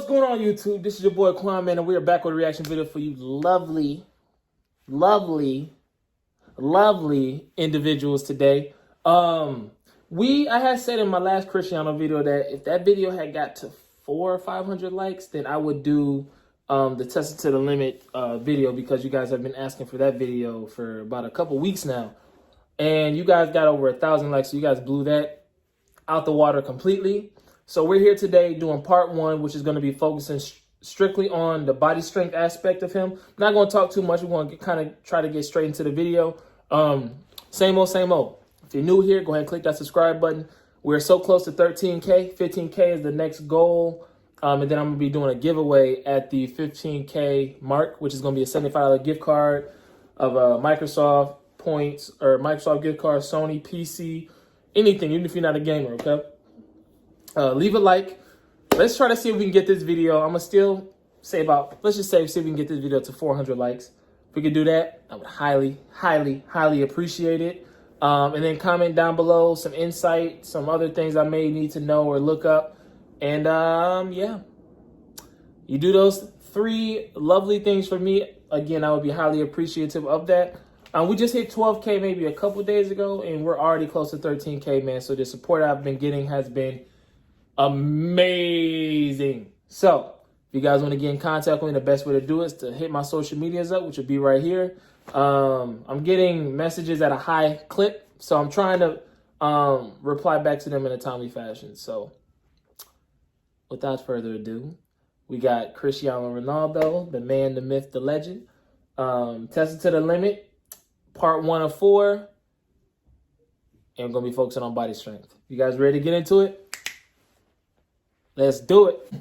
going on, YouTube? This is your boy Quan, man, and we are back with a reaction video for you lovely individuals today. I had said in my last Cristiano video that if that video had got to 400 or 500 likes, then I would do the Test It to the Limit video, because you guys have been asking for that video for about a couple weeks now. And you guys got over 1,000 likes, so you guys blew that out the water completely. So we're here today doing part one, which is going to be focusing strictly on the body strength aspect of him. I'm not going to talk too much. We're going to kind of try to get straight into the video. Same old. If you're new here, go ahead and click that subscribe button. We're so close to 13K. 15K is the next goal. And then I'm going to be doing a giveaway at the 15K mark, which is going to be a $75 gift card of Microsoft points or Microsoft gift card, Sony, PC, anything, even if you're not a gamer, okay? Leave a like. Let's try to see if we can get this video. I'm going to still say let's just see if we can get this video to 400 likes. If we could do that, I would highly appreciate it. And then comment down below some insight, some other things I may need to know or look up. And yeah, you do those 3 lovely things for me. Again, I would be highly appreciative of that. We just hit 12K maybe a couple days ago, and we're already close to 13K, man. So the support I've been getting has been amazing. So if you guys want to get in contact with me, the best way to do it is to hit my social medias up, which will be right here. I'm getting messages at a high clip, so I'm trying to reply back to them in a timely fashion. So without further ado, we got Cristiano Ronaldo, the man, the myth, the legend. Test It to the Limit, part 1 of 4. And I'm going to be focusing on body strength. You guys ready to get into it? Let's do it.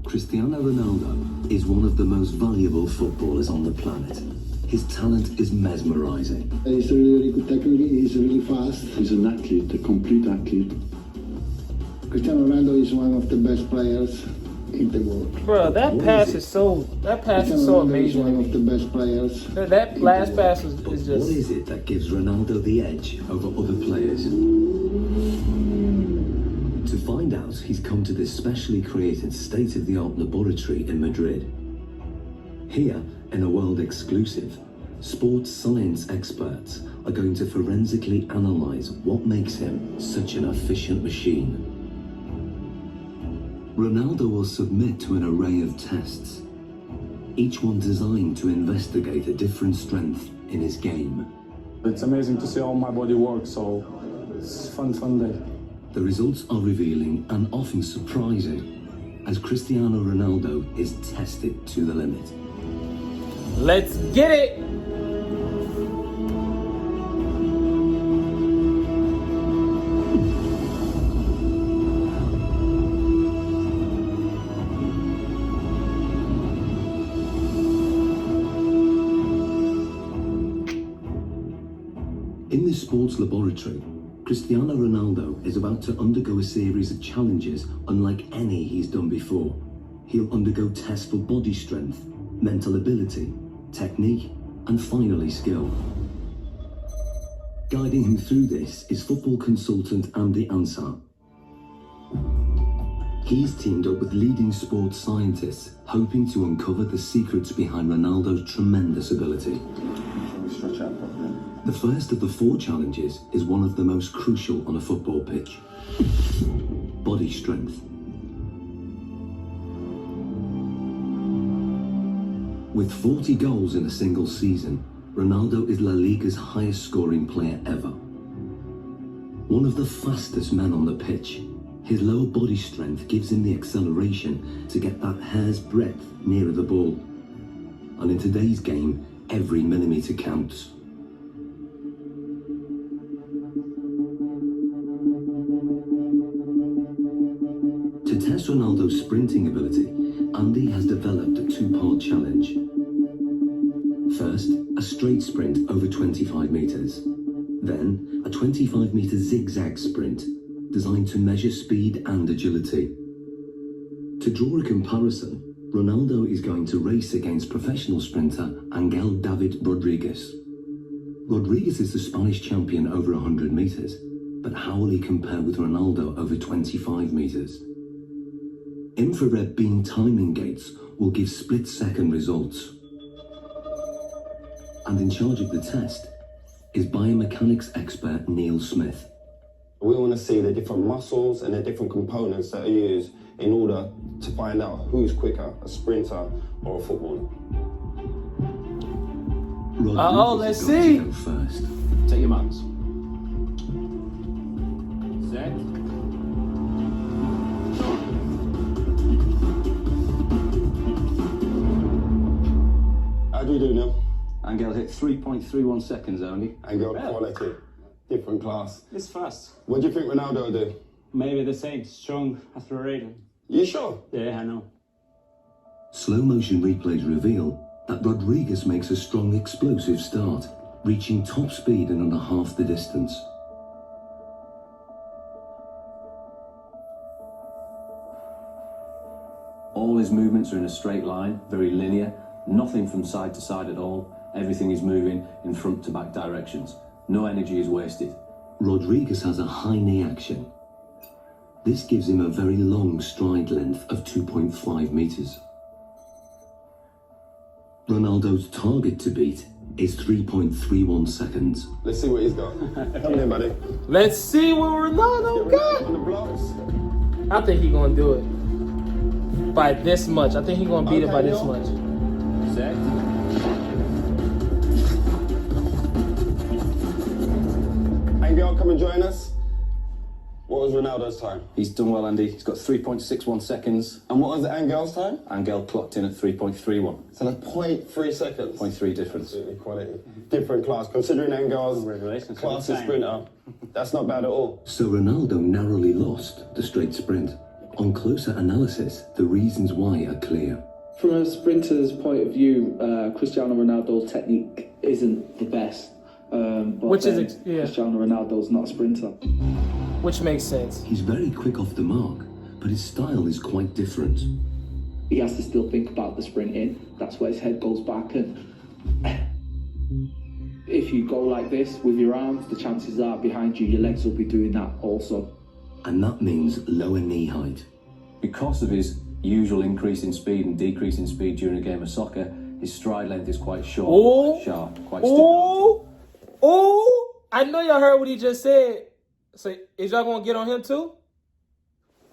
Cristiano Ronaldo is one of the most valuable footballers on the planet. His talent is mesmerizing. He's really good technically, he's really fast. He's an athlete, a complete athlete. Cristiano Ronaldo is one of the best players in the world. Bro, that pass is so amazing. One of the best players. That last pass is But just. what is it that gives Ronaldo the edge over other players? To find out, he's come to this specially created state-of-the-art laboratory in Madrid. Here, in a world exclusive, sports science experts are going to forensically analyze what makes him such an efficient machine. Ronaldo will submit to an array of tests, each one designed to investigate a different strength in his game. It's amazing to see how my body works, so it's fun day. The results are revealing and often surprising as Cristiano Ronaldo is tested to the limit. Let's get it. In this sports laboratory, Cristiano Ronaldo is about to undergo a series of challenges unlike any he's done before. He'll undergo tests for body strength, mental ability, technique, and finally skill. Guiding him through this is football consultant Andy Ansar. He's teamed up with leading sports scientists, hoping to uncover the secrets behind Ronaldo's tremendous ability. The first of the 4 challenges is one of the most crucial on a football pitch: body strength. With 40 goals in a single season, Ronaldo is La Liga's highest scoring player ever. One of the fastest men on the pitch, his lower body strength gives him the acceleration to get that hair's breadth nearer the ball. And in today's game, every millimetre counts. To test Ronaldo's sprinting ability, Andy has developed a 2-part challenge. First, a straight sprint over 25 metres. Then, a 25-metre zigzag sprint designed to measure speed and agility. To draw a comparison, Ronaldo is going to race against professional sprinter Angel David Rodriguez. Rodriguez is the Spanish champion over 100 metres, but how will he compare with Ronaldo over 25 metres? Infrared beam timing gates will give split-second results. And in charge of the test is biomechanics expert Neil Smith. We want to see the different muscles and the different components that are used in order to find out who's quicker, a sprinter or a footballer. Let's see. Go first. Take your marks. Set. How do we do, Neil? Angel hit 3.31 seconds only. Angel quality, different class. It's fast. What do you think Ronaldo will do? Maybe the same. Strong, accelerated. You sure? Yeah, I know. Slow motion replays reveal that Rodriguez makes a strong explosive start, reaching top speed in under half the distance. All his movements are in a straight line, very linear, nothing from side to side at all. Everything is moving in front to back directions. No energy is wasted. Rodriguez has a high knee action. This gives him a very long stride length of 2.5 meters. Ronaldo's target to beat is 3.31 seconds. Let's see what he's got. Come here, buddy. Let's see what Ronaldo got. On the blocks. I think he's gonna do it by this much. I think he's gonna beat it by this much. Set. Angel, come and join us. What was Ronaldo's time? He's done well, Andy. He's got 3.61 seconds. And what was Angel's time? Angel clocked in at 3.31. So that's 0.3 seconds. 0.3 difference. Absolutely quality. Different class. Considering Angel's Congratulations. class as sprinter, that's not bad at all. So Ronaldo narrowly lost the straight sprint. On closer analysis, the reasons why are clear. From a sprinter's point of view, Cristiano Ronaldo's technique isn't the best. Cristiano Ronaldo's not a sprinter. Which makes sense. He's very quick off the mark, but his style is quite different. He has to still think about the sprinting. That's where his head goes back. And if you go like this with your arms, the chances are behind you, your legs will be doing that also. And that means lower knee height. Because of his usual increase in speed and decrease in speed during a game of soccer, his stride length is quite short, quite sharp, quite stiff. I know y'all heard what he just said. So is y'all gonna get on him too?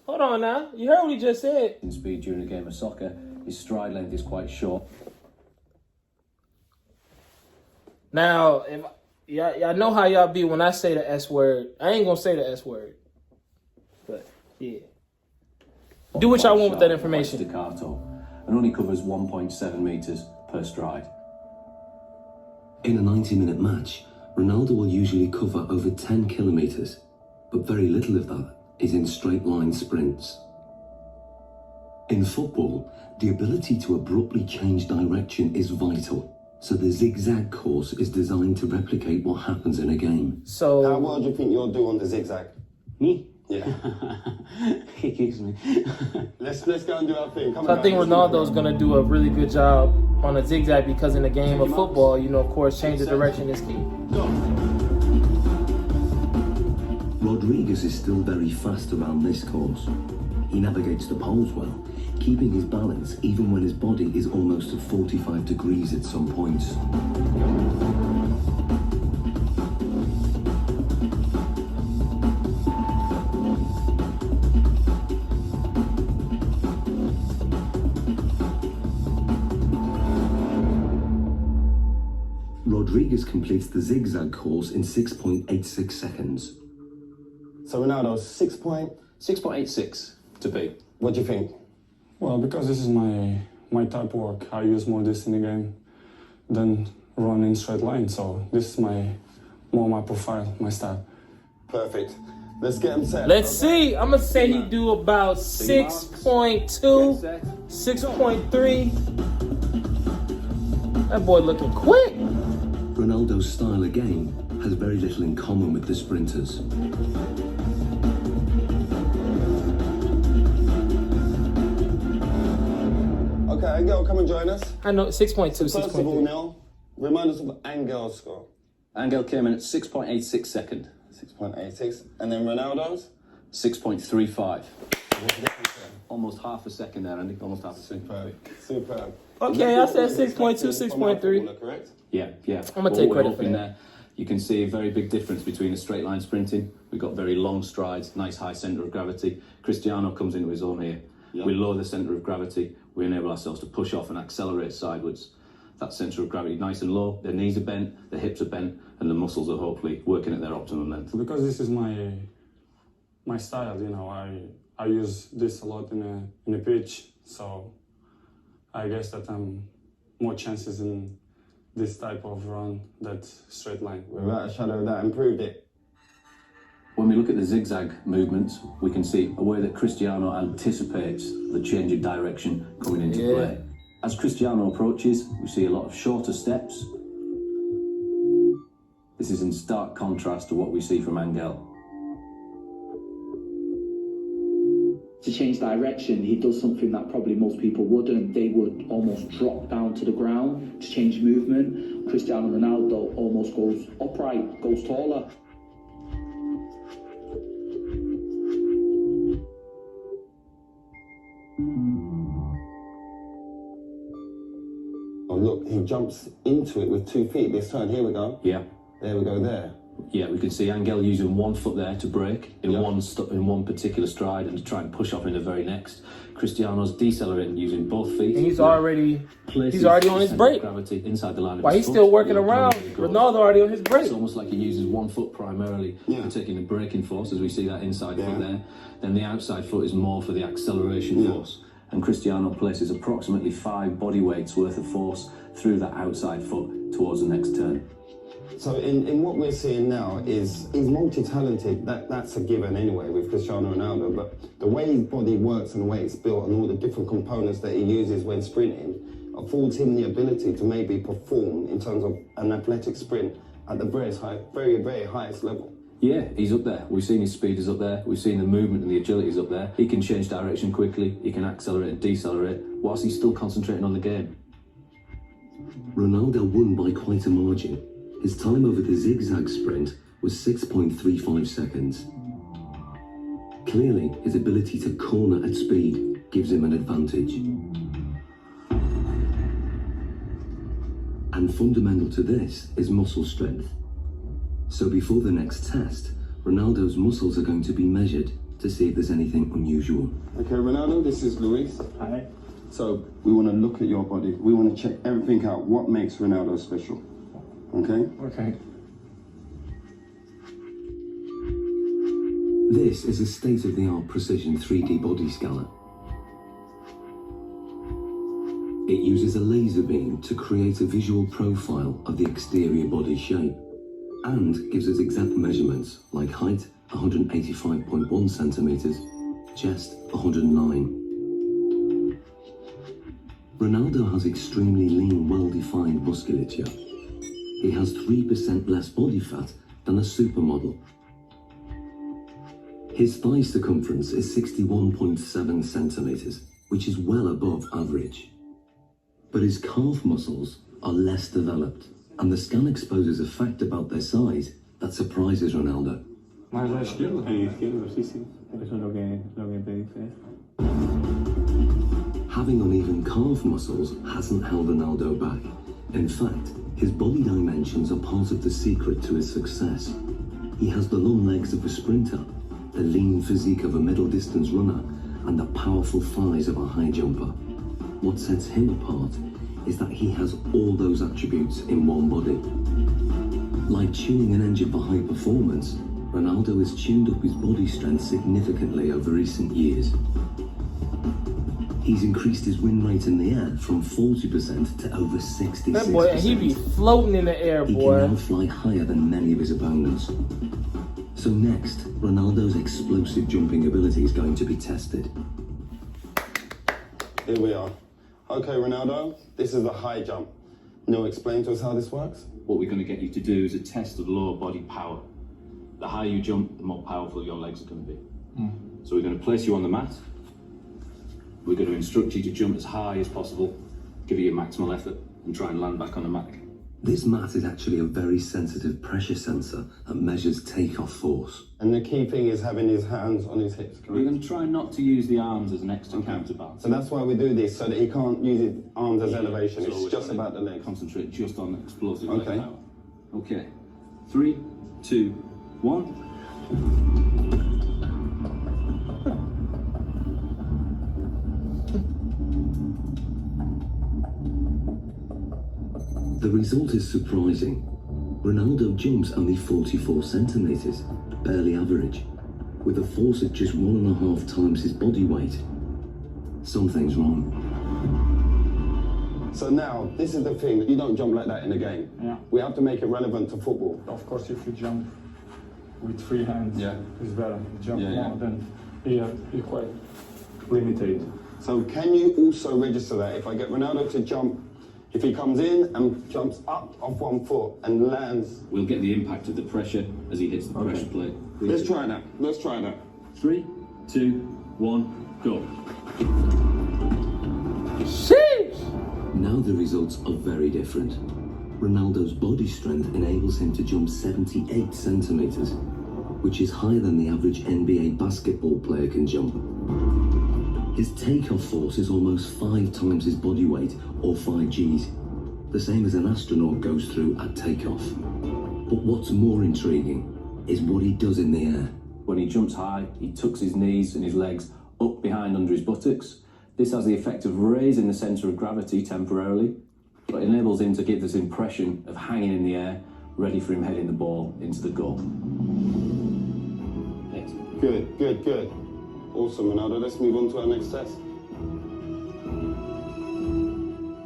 Hold on now. You heard what he just said. In speed during a game of soccer, his stride length is quite short. Now, if y'all know how y'all be when I say the S word. I ain't gonna say the S word. But yeah. Do what y'all want with that information. Staccato, and only covers 1.7 meters per stride. In a 90-minute match, Ronaldo will usually cover over 10 kilometers, but very little of that is in straight line sprints. In football, the ability to abruptly change direction is vital, so the zigzag course is designed to replicate what happens in a game. So How well do you think you'll do on the zigzag? Me? Yeah. He keeps me. Let's go and do our thing. Come So on, I think guys. Ronaldo's going to do a really good job on a zigzag because in the game of football, you know, of course, change of direction is key. Rodriguez is still very fast around this course. He navigates the poles well, keeping his balance even when his body is almost at 45 degrees at some points. Rodriguez completes the zigzag course in 6.86 seconds. So Ronaldo's 6.86 to be. What do you think? Well, because this is my type of work, I use more this in the game than run in straight line. So this is more my profile, my style. Perfect. Let's get him set. Let's see. I'm going to say he do about 6.2, 6.3. That boy looking quick. Ronaldo's style again has very little in common with the sprinters. Okay, Angel, come and join us. I know 6.2, First of all, 6.3. Neil, remind us of Angel's score. Angel came in at 6.86 second. 6.86. And then Ronaldo's? 6.35. What's the difference there? almost half a second there, Andy. Almost half a second. Superb. Okay, I said 6.2, 6.3. Correct? Yeah. I'm gonna take What we're credit for hoping that. there, you can see a very big difference between a straight line sprinting. We've got very long strides, nice high centre of gravity. Cristiano comes into his own here. Yeah. We lower the centre of gravity. We enable ourselves to push off and accelerate sideways. That centre of gravity nice and low. Their knees are bent, their hips are bent, and the muscles are hopefully working at their optimum length. Because this is my style, you know, I use this a lot in a pitch, so I guess that I'm more chances in this type of run that straight line. Without a shadow of doubt, improved it. When we look at the zigzag movements, we can see a way that Cristiano anticipates the change of direction coming into play. As Cristiano approaches, we see a lot of shorter steps. This is in stark contrast to what we see from Angel. To change direction, he does something that probably most people wouldn't. They would almost drop down to the ground to change movement. Cristiano Ronaldo almost goes upright, goes taller. Oh, look, he jumps into it with 2 feet. This turn, here we go. Yeah. There we go, there. Yeah, we can see Angel using 1 foot there to break in one particular stride and to try and push off in the very next. Cristiano's decelerating using both feet. And he's already Places on the his centre of break. Gravity inside the line of While his he's foot. still working Look around, how he goes. Ronaldo already on his break. It's almost like he uses 1 foot primarily for taking the braking force, as we see that inside foot there. Then the outside foot is more for the acceleration force. And Cristiano places approximately 5 body weights worth of force through that outside foot towards the next turn. So in what we're seeing now is he's multi-talented. That's a given anyway with Cristiano Ronaldo. But the way his body works and the way it's built and all the different components that he uses when sprinting affords him the ability to maybe perform in terms of an athletic sprint at the very, very highest level. Yeah, he's up there. We've seen his speed is up there. We've seen the movement and the agility is up there. He can change direction quickly. He can accelerate and decelerate whilst he's still concentrating on the game. Ronaldo won by quite a margin. His time over the zigzag sprint was 6.35 seconds. Clearly, his ability to corner at speed gives him an advantage. And fundamental to this is muscle strength. So before the next test, Ronaldo's muscles are going to be measured to see if there's anything unusual. Okay, Ronaldo, this is Luis. Hi. So we want to look at your body. We want to check everything out. What makes Ronaldo special? Okay? Okay. This is a state-of-the-art precision 3D body scanner. It uses a laser beam to create a visual profile of the exterior body shape and gives us exact measurements like height 185.1 centimeters, chest 109. Ronaldo has extremely lean, well-defined musculature. He has 3% less body fat than a supermodel. His thigh circumference is 61.7 centimeters, which is well above average. But his calf muscles are less developed, and the scan exposes a fact about their size that surprises Ronaldo. Mas a esquerda? Having uneven calf muscles hasn't held Ronaldo back. In fact, his body dimensions are part of the secret to his success. He has the long legs of a sprinter, the lean physique of a middle-distance runner, and the powerful thighs of a high jumper. What sets him apart is that he has all those attributes in one body. Like tuning an engine for high performance, Ronaldo has tuned up his body strength significantly over recent years. He's increased his win rate in the air from 40% to over 66%. That boy, he be floating in the air, He boy. can now fly higher than many of his opponents. So next, Ronaldo's explosive jumping ability is going to be tested. Here we are. Okay, Ronaldo, this is the high jump. Now explain to us how this works. What we're going to get you to do is a test of lower body power. The higher you jump, the more powerful your legs are going to be. So we're going to place you on the mat. We're going to instruct you to jump as high as possible, give you your maximal effort, and try and land back on the mat. This mat is actually a very sensitive pressure sensor that measures takeoff force. And the key thing is having his hands on his hips, We're correct? going to try not to use the arms as an extra counterbalance. So that's why we do this, so that he can't use his arms as elevation. So It's we're just trying to about the legs. Concentrate just on explosive Okay. leg power. Okay. 3, 2, 1. The result is surprising. Ronaldo jumps only 44 centimeters, barely average, with a force of just 1.5 times his body weight. Something's wrong. So now, this is the thing, you don't jump like that in a game. Yeah. We have to make it relevant to football. Of course, if you jump with free hands, Yeah. it's better. Jump Yeah, yeah. more, then you're quite limited. So can you also register that? If I get Ronaldo to jump, if he comes in and jumps up off one foot and lands. We'll get the impact of the pressure as he hits the pressure plate. Let's try that. Let's try that. 3, 2, 1, go. Sheesh! Now the results are very different. Ronaldo's body strength enables him to jump 78 centimeters, which is higher than the average NBA basketball player can jump. His takeoff force is almost 5 times his body weight, or 5 Gs, the same as an astronaut goes through at takeoff. But what's more intriguing is what he does in the air. When he jumps high, he tucks his knees and his legs up behind under his buttocks. This has the effect of raising the centre of gravity temporarily, but enables him to give this impression of hanging in the air, ready for him heading the ball into the goal. Excellent. Good, good, good. Awesome, Ronaldo. Let's move on to our next test.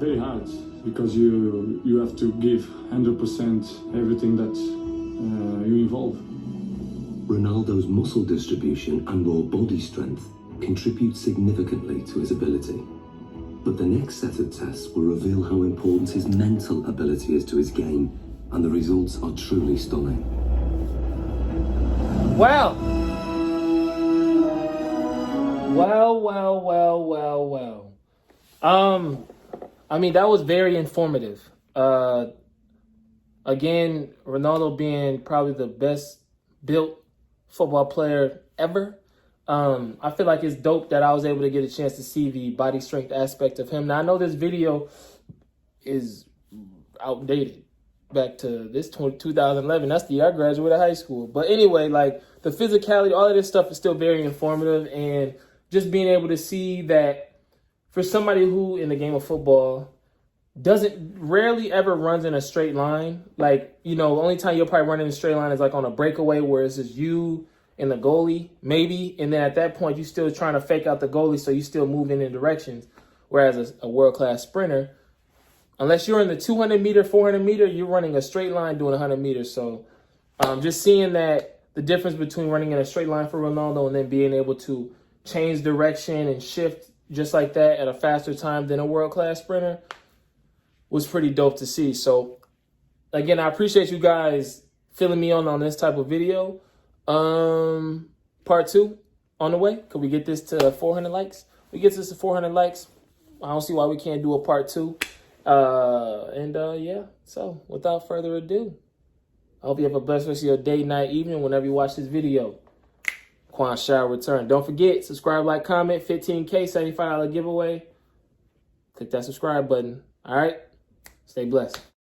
Very hard, because you have to give 100% everything that you involve. Ronaldo's muscle distribution and raw body strength contribute significantly to his ability. But the next set of tests will reveal how important his mental ability is to his game, and the results are truly stunning. Wow. Well. I mean, that was very informative. Again, Ronaldo being probably the best built football player ever. I feel like it's dope that I was able to get a chance to see the body strength aspect of him. Now, I know this video is outdated, back to this 2011. That's the year I graduated high school. But anyway, like, the physicality, all of this stuff is still very informative. And just being able to see that for somebody who, in the game of football, rarely ever runs in a straight line. Like, you know, the only time you'll probably run in a straight line is like on a breakaway where it's just you and the goalie, maybe. And then at that point, you're still trying to fake out the goalie, so you still moving in directions. Whereas a world-class sprinter, unless you're in the 200 meter, 400 meter, you're running a straight line doing 100 meters. So just seeing that the difference between running in a straight line for Ronaldo and then being able to change direction and shift just like that at a faster time than a world-class sprinter was pretty dope to see. So again, I appreciate you guys filling me on this type of video. Part 2 on the way. Could we get this to 400 likes? We get this to 400 likes. I don't see why we can't do a part 2. Yeah. So without further ado, I hope you have a blessed rest of your day, night, evening, whenever you watch this video. Quan shall return. Don't forget, subscribe, like, comment, 15K, $75 giveaway. Click that subscribe button. All right? Stay blessed.